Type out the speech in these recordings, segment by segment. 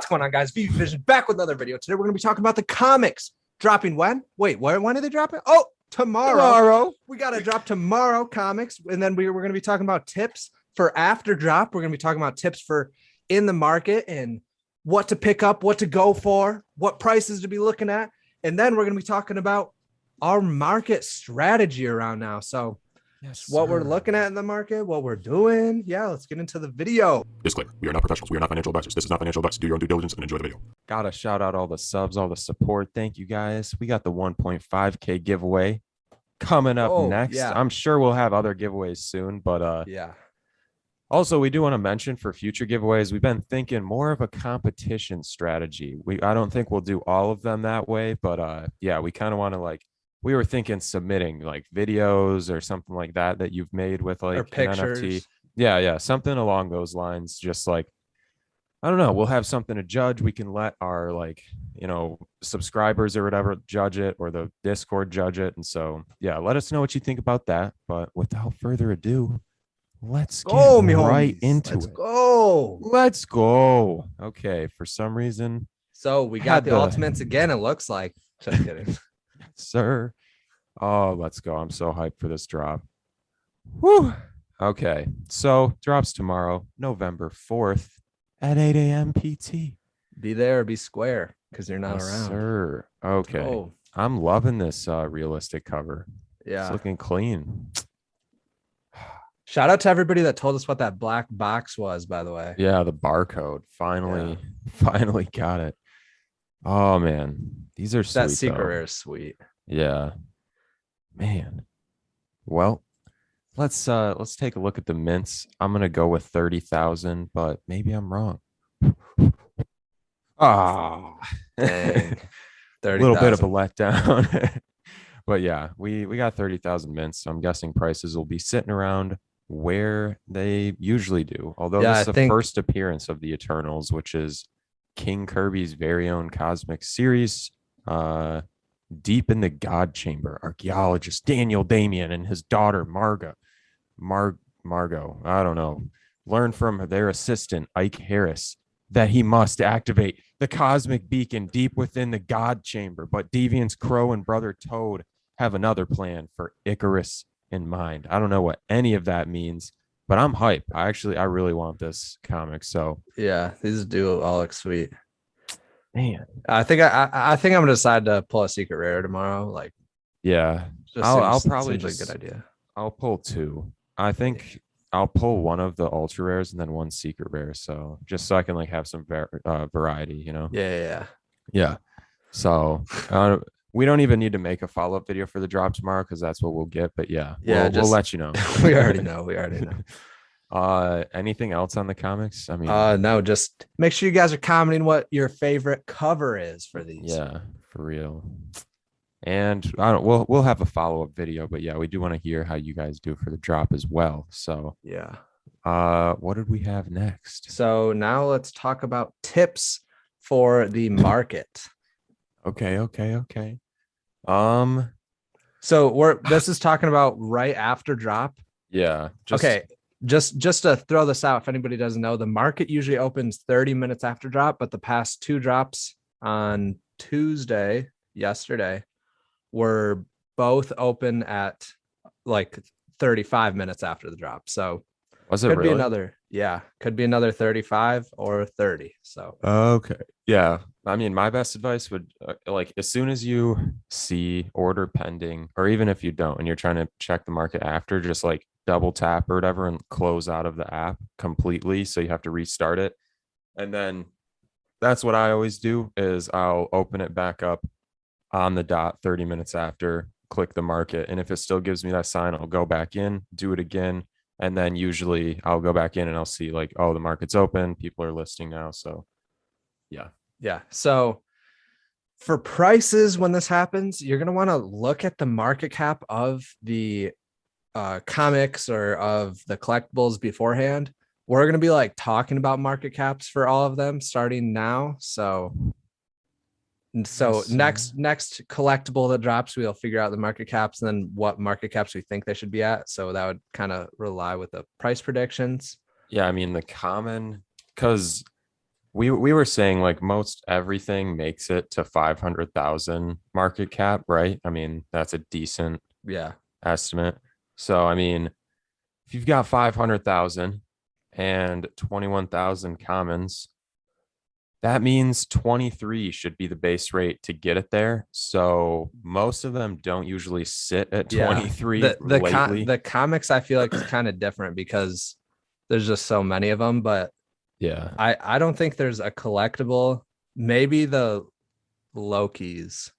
What's going on, guys? Veve Vision back with another video. Today we're going to be talking about the comics dropping when? Wait, when are they dropping? Oh, tomorrow. We got to drop tomorrow comics, and then we're going to be talking about tips for after drop. We're going to be talking about tips for in the market and what to pick up, what to go for, what prices to be looking at, and then we're going to be talking about our market strategy around now. So yes, what we're looking at in the market, what we're doing. Yeah, let's get into the video. Disclaimer: we are not professionals. We are not financial advisors. This is not financial advice. Do your own due diligence and enjoy the video. Gotta shout out all the subs, all the support. Thank you guys. We got the 1.5K giveaway coming up next. Yeah. I'm sure we'll have other giveaways soon, but yeah. Also, we do want to mention for future giveaways, we've been thinking more of a competition strategy. I don't think we'll do all of them that way, but yeah, we kind of want to we were thinking submitting like videos or something like that you've made with like or pictures. an NFT. Yeah, something along those lines. Just like, I don't know, we'll have something to judge. We can let our subscribers or whatever judge it, or the Discord judge it. And so, yeah, let us know what you think about that. But without further ado, let's get right into it. Let's go. Okay, for some reason. So we got the ultimates again, it looks like. Just kidding. Sir. Oh, let's go. I'm so hyped for this drop. Whew. Okay, so drops tomorrow, November 4th at 8 a.m. PT. Be there or be square, because you're not around. Sir. Okay. Oh. I'm loving this realistic cover. Yeah. It's looking clean. Shout out to everybody that told us what that black box was, by the way. Yeah, the barcode. Finally got it. Oh man, these are sweet. That secret rare is sweet. Yeah, man. Well, let's take a look at the mints. I'm gonna go with 30,000, but maybe I'm wrong. Ah, dang. A little bit of a letdown. But yeah, we got 30,000 mints. So I'm guessing prices will be sitting around where they usually do. Although this is the first appearance of the Eternals, which is King Kirby's very own cosmic series. Deep in the God Chamber, archaeologist Daniel Damian and his daughter Margot, I don't know, learn from their assistant Ike Harris that he must activate the cosmic beacon deep within the God Chamber. But Deviant's Crow and Brother Toad have another plan for Icarus in mind. I don't know what any of that means, but I'm hyped. I really want this comic. So yeah, these do all look sweet. Man, I think I'm gonna decide to pull a secret rare tomorrow. Like, yeah, I'll probably just a good idea. I'll pull two. I think I'll pull one of the ultra rares and then one secret rare. So just so I can have some variety, you know? Yeah. So we don't even need to make a follow-up video for the drop tomorrow, because that's what we'll get. But yeah, we'll let you know. we already know. Anything else on the comics? I mean, no, just make sure you guys are commenting what your favorite cover is for these. Yeah, for real. And we'll have a follow-up video, but yeah, we do want to hear how you guys do for the drop as well. So yeah. What did we have next? So now let's talk about tips for the market. Okay. So this is talking about right after drop. Yeah. Okay. Just to throw this out, if anybody doesn't know, the market usually opens 30 minutes after drop, but the past two drops on yesterday, were both open at 35 minutes after the drop. So was it really? Could be another 35 or 30. So okay. Yeah. I mean, my best advice would as soon as you see order pending, or even if you don't and you're trying to check the market after, just double tap or whatever and close out of the app completely. So you have to restart it. And then that's what I always do, is I'll open it back up on the dot 30 minutes after, click the market. And if it still gives me that sign, I'll go back in, do it again. And then usually I'll go back in and I'll see the market's open. People are listing now. So yeah. Yeah. So for prices, when this happens, you're going to want to look at the market cap of the comics or of the collectibles beforehand. We're going to be talking about market caps for all of them starting now. So next collectible that drops, we'll figure out the market caps and then what market caps we think they should be at. So that would kind of rely with the price predictions. Yeah, I mean the common, because we were saying like most everything makes it to 500,000 market cap, right? I mean, that's a decent Yeah. estimate. So, I mean, if you've got 500,000 and 21,000 commons, that means 23 should be the base rate to get it there. So most of them don't usually sit at Yeah. 23 lately. The comics I feel like is kind of different because there's just so many of them, but Yeah. I don't think there's a collectible. Maybe the Lokis.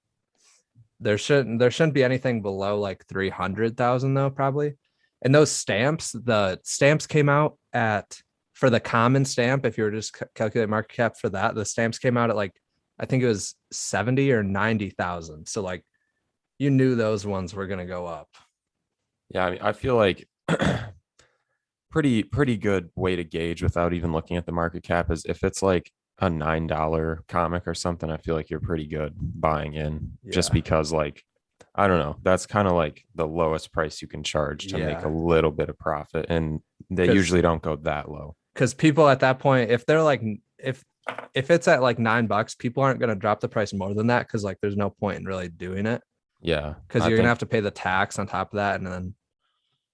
There shouldn't be anything below like 300,000 though, probably. And those stamps, the stamps came out at for the common stamp. If you were just calculate market cap for that, the stamps came out at like I think it was 70 or 90,000. So like you knew those ones were gonna go up. Yeah. I mean, I feel like pretty good way to gauge without even looking at the market cap is if it's like a $9 comic or something, I feel like you're pretty good buying in just Yeah. because like I don't know, that's kind of like the lowest price you can charge to make a Yeah. little bit of profit. And they Because usually don't go that low. people at that point, if they're like if it's at like $9, people aren't gonna drop the price more than that because like there's no point in really doing it Yeah. because I you're gonna think have to pay the tax on top of that and then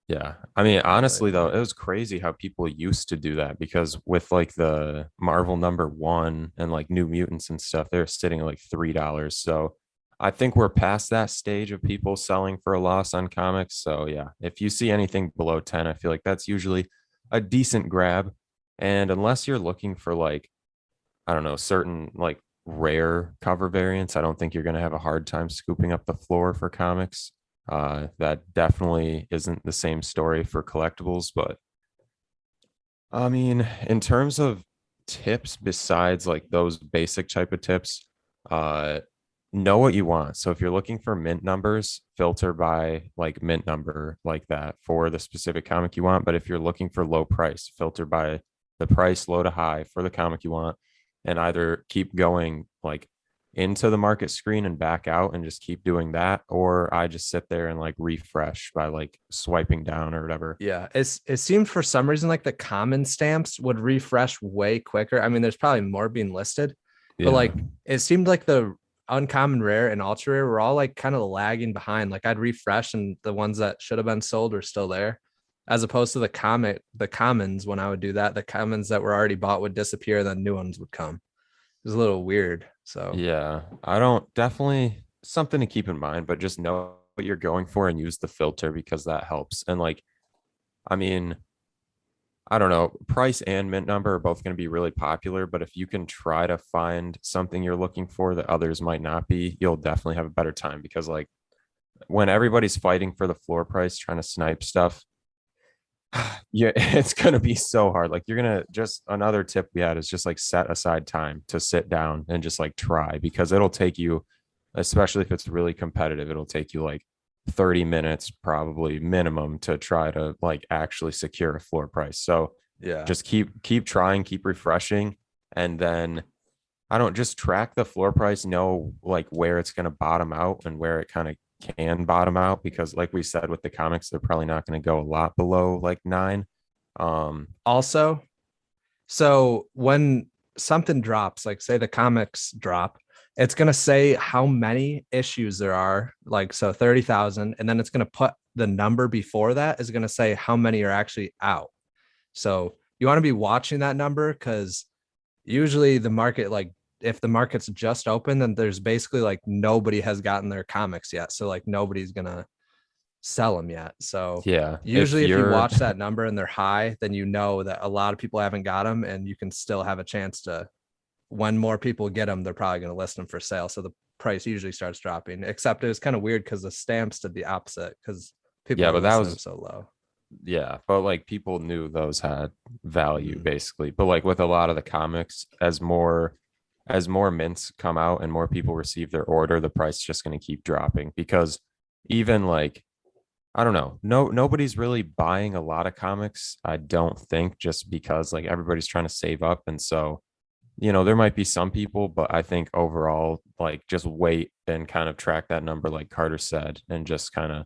Yeah. I mean, not really honestly, though, point. it was crazy how people used to do that because with like the Marvel #1 and like New Mutants and stuff, they're sitting at like $3. So I think we're past that stage of people selling for a loss on comics. So yeah, if you see anything below 10, I feel like that's usually a decent grab. And unless you're looking for like, I don't know, certain like rare cover variants, I don't think you're going to have a hard time scooping up the floor for comics. That definitely isn't the same story for collectibles, but I mean, in terms of tips, besides like those basic type of tips, uh, know what you want. So if you're looking for mint numbers, filter by like mint number like that for the specific comic you want. But if you're looking for low price, filter by the price low to high for the comic you want, and either keep going like into the market screen and back out and just keep doing that, or I just sit there and like refresh by like swiping down or whatever. Yeah, it seemed for some reason like the common stamps would refresh way quicker. I mean, there's probably more being listed, but Yeah. like it seemed like the uncommon rare and ultra rare were all like kind of lagging behind. Like I'd refresh and the ones that should have been sold were still there, as opposed to the commons. When I would do that, the commons that were already bought would disappear, then new ones would come. It was a little weird. So Yeah, I don't definitely something to keep in mind, but just know what you're going for and use the filter because that helps. And like, I mean, I don't know, price and mint number are both going to be really popular, but if you can try to find something you're looking for that others might not be, you'll definitely have a better time because like when everybody's fighting for the floor price, trying to snipe stuff, yeah, it's gonna be so hard. Like you're gonna just another tip we had is just like set aside time to sit down and just like try because it'll take you, especially if it's really competitive, it'll take you like 30 minutes probably minimum to try to like actually secure a floor price. So yeah, just keep trying, keep refreshing, and then I don't just track the floor price, know like where it's gonna bottom out and where it kind of can bottom out because like we said with the comics they're probably not going to go a lot below like 9. also, so when something drops, like say the comics drop, it's going to say how many issues there are, like so 30,000, and then it's going to put the number before that is going to say how many are actually out. So you want to be watching that number because usually the market, like if the market's just open, then there's basically like nobody has gotten their comics yet. So like nobody's going to sell them yet. So Yeah, if usually if you you're watch that number and they're high, then you know that a lot of people haven't got them and you can still have a chance to, when more people get them, they're probably going to list them for sale. So the price usually starts dropping, except it was kind of weird because the stamps did the opposite because people yeah, were but that listing them was so low. yeah, but like people knew those had value Mm. basically. But like with a lot of the comics, as more mints come out and more people receive their order, the price is just going to keep dropping because even like I don't know, nobody's really buying a lot of comics, I don't think, just because like everybody's trying to save up. And so, there might be some people, but I think overall, like just wait and kind of track that number, like Carter said, and just kind of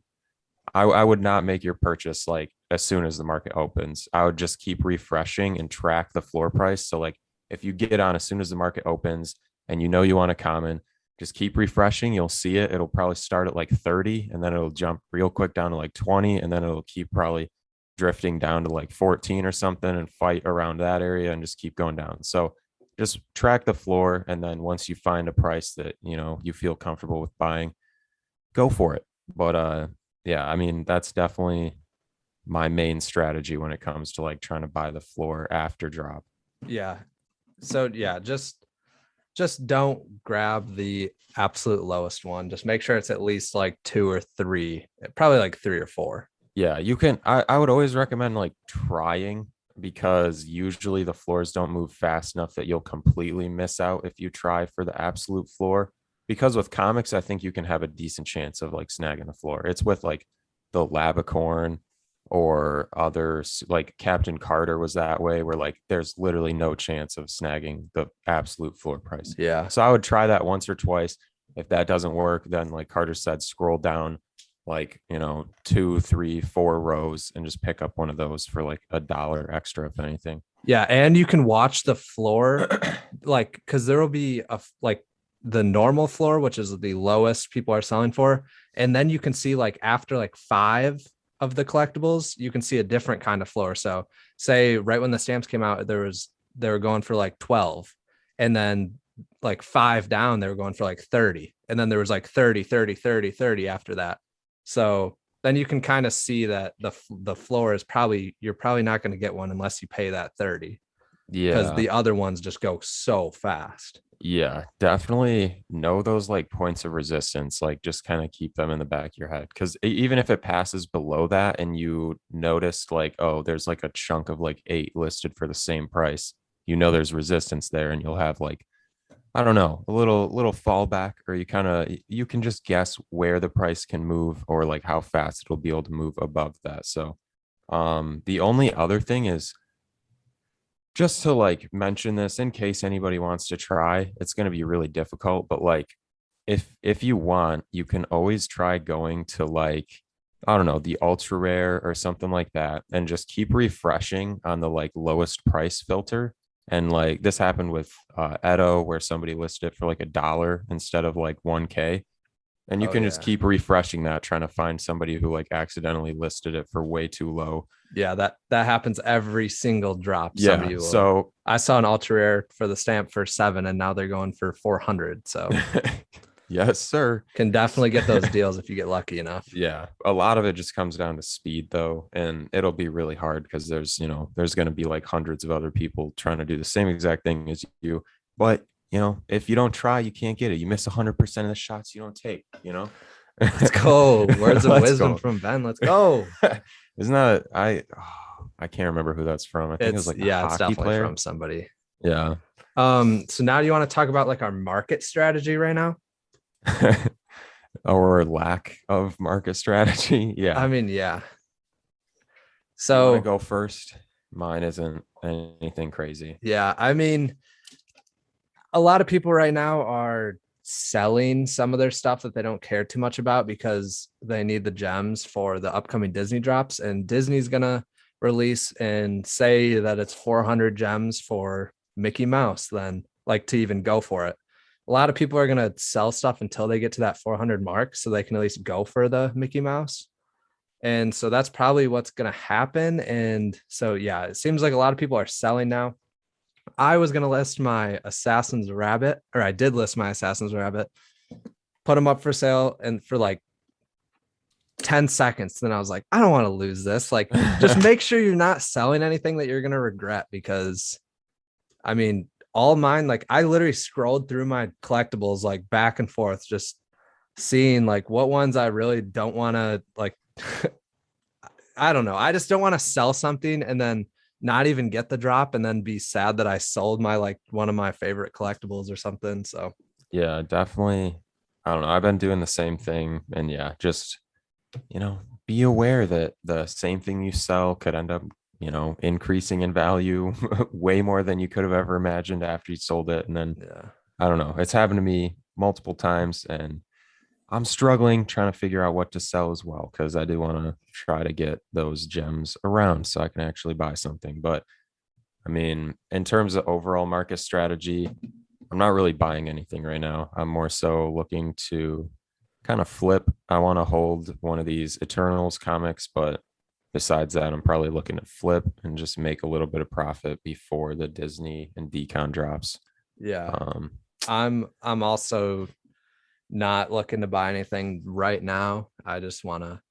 I would not make your purchase like as soon as the market opens. I would just keep refreshing and track the floor price. So like if you get on as soon as the market opens and you know you want a common, just keep refreshing. You'll see it. It'll probably start at like 30 and then it'll jump real quick down to like 20. And then it'll keep probably drifting down to like 14 or something and fight around that area and just keep going down. So just track the floor. And then once you find a price that, you know, you feel comfortable with buying, go for it. But yeah, I mean, that's definitely my main strategy when it comes to like trying to buy the floor after drop. Yeah. So yeah, just don't grab the absolute lowest one. Just make sure it's at least like 2 or 3, probably like 3 or 4. Yeah, you can. I would always recommend like trying, because usually the floors don't move fast enough that you'll completely miss out if you try for the absolute floor. Because with comics, I think you can have a decent chance of like snagging the floor. It's with like the Labicorn or others, like Captain Carter was that way, where like there's literally no chance of snagging the absolute floor price. Yeah. So I would try that once or twice. If that doesn't work, then like Carter said, scroll down like, you know, 2, 3, 4 rows and just pick up one of those for like $1 extra, if anything. Yeah. And you can watch the floor, like, because there will be like the normal floor, which is the lowest people are selling for. And then you can see like after like 5 of the collectibles, you can see a different kind of floor. So say right when the stamps came out, they were going for like 12. And then like 5 down, they were going for like 30. And then there was like 30, 30, 30, 30 after that. So then you can kind of see that the floor is you're probably not going to get one unless you pay that 30. Yeah. Because the other ones just go so fast. Yeah, definitely know those like points of resistance, like just kind of keep them in the back of your head. Because even if it passes below that and you noticed like, oh, there's like a chunk of like 8 listed for the same price, you know, there's resistance there, and you'll have like, I don't know, a little fallback, or you can just guess where the price can move or like how fast it'll be able to move above that. So the only other thing is, just to like mention this in case anybody wants to try, it's going to be really difficult, but like if you want, you can always try going to like, I don't know, the ultra rare or something like that, and just keep refreshing on the like lowest price filter. And like this happened with Edo, where somebody listed it for like $1 instead of like 1K. And you can just keep refreshing that, trying to find somebody who like accidentally listed it for way too low. Yeah, that happens every single drop. Yeah. So I saw an ultra rare for the stamp for 7, and now they're going for 400. So yes, sir. Can definitely get those deals if you get lucky enough. Yeah. A lot of it just comes down to speed though. And it'll be really hard because there's going to be like hundreds of other people trying to do the same exact thing as you. But if you don't try, you can't get it. You miss 100% of the shots you don't take, Let's go. Words of wisdom from Ben. Let's go. Isn't that, I can't remember who that's from. I think it was like it's definitely player. From somebody. Yeah. So now do you want to talk about like our market strategy right now? Or lack of market strategy? Yeah. I mean, yeah. So go first. Mine isn't anything crazy. Yeah. I mean, a lot of people right now are selling some of their stuff that they don't care too much about because they need the gems for the upcoming Disney drops, and Disney's gonna release and say that it's 400 gems for Mickey Mouse, then like to even go for it. A lot of people are gonna sell stuff until they get to that 400 mark so they can at least go for the Mickey Mouse. And so that's probably what's gonna happen. And so yeah, it seems like a lot of people are selling now. I was going to list my Assassin's Rabbit, or I did list my Assassin's Rabbit, put them up for sale, and for like 10 seconds. Then I was like, I don't want to lose this. Like, just make sure you're not selling anything that you're going to regret, because I mean, all mine, like I literally scrolled through my collectibles, like back and forth, just seeing like what ones I really don't want to like, I don't know. I just don't want to sell something and then not even get the drop and then be sad that I sold my like one of my favorite collectibles or something. So yeah, definitely. I don't know. I've been doing the same thing, and yeah, just be aware that the same thing you sell could end up increasing in value way more than you could have ever imagined after you sold it. And then I don't know, it's happened to me multiple times, and I'm struggling trying to figure out what to sell as well, because I do want to try to get those gems around so I can actually buy something. But I mean, in terms of overall market strategy, I'm not really buying anything right now. I'm more so looking to kind of flip. I want to hold one of these Eternals comics, but besides that, I'm probably looking to flip and just make a little bit of profit before the Disney and decon drops. Yeah. Um, I'm also not looking to buy anything right now. I just want to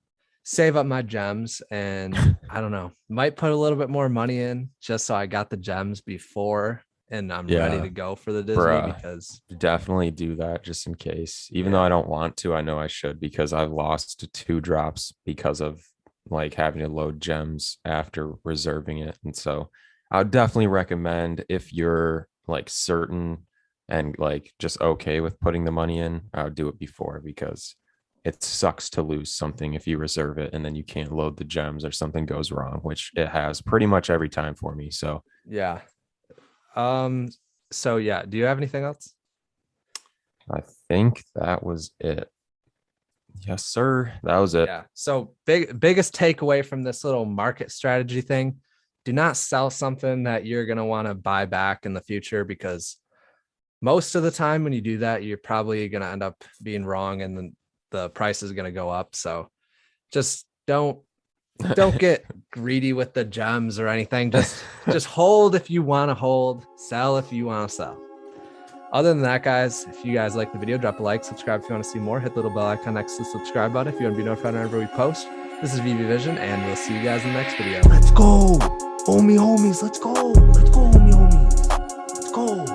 save up my gems, and I don't know, might put a little bit more money in just so I got the gems before and I'm ready Yeah, to go for the Disney bruh. because Definitely do that just in case. Even though I don't want to, I know I should because I've lost 2 drops because of like having to load gems after reserving it. And so I would definitely recommend if you're like certain and like just okay with putting the money in, I would do it before because it sucks to lose something if you reserve it and then you can't load the gems or something goes wrong, which it has pretty much every time for me. So yeah. So yeah, do you have anything else? I think that was it. Yes, sir. That was it. Yeah. So biggest takeaway from this little market strategy thing, do not sell something that you're going to want to buy back in the future, because most of the time when you do that, you're probably going to end up being wrong and then the price is going to go up. So just don't get greedy with the gems or anything. Just hold if you want to hold, sell if you want to sell. Other than that, guys, if you guys like the video, drop a like, subscribe if you want to see more, hit the little bell icon next to the subscribe button if you want to be notified whenever we post. This is Veve Vision, and we'll see you guys in the next video. Let's go, homies. Let's go, homie homies. Let's go.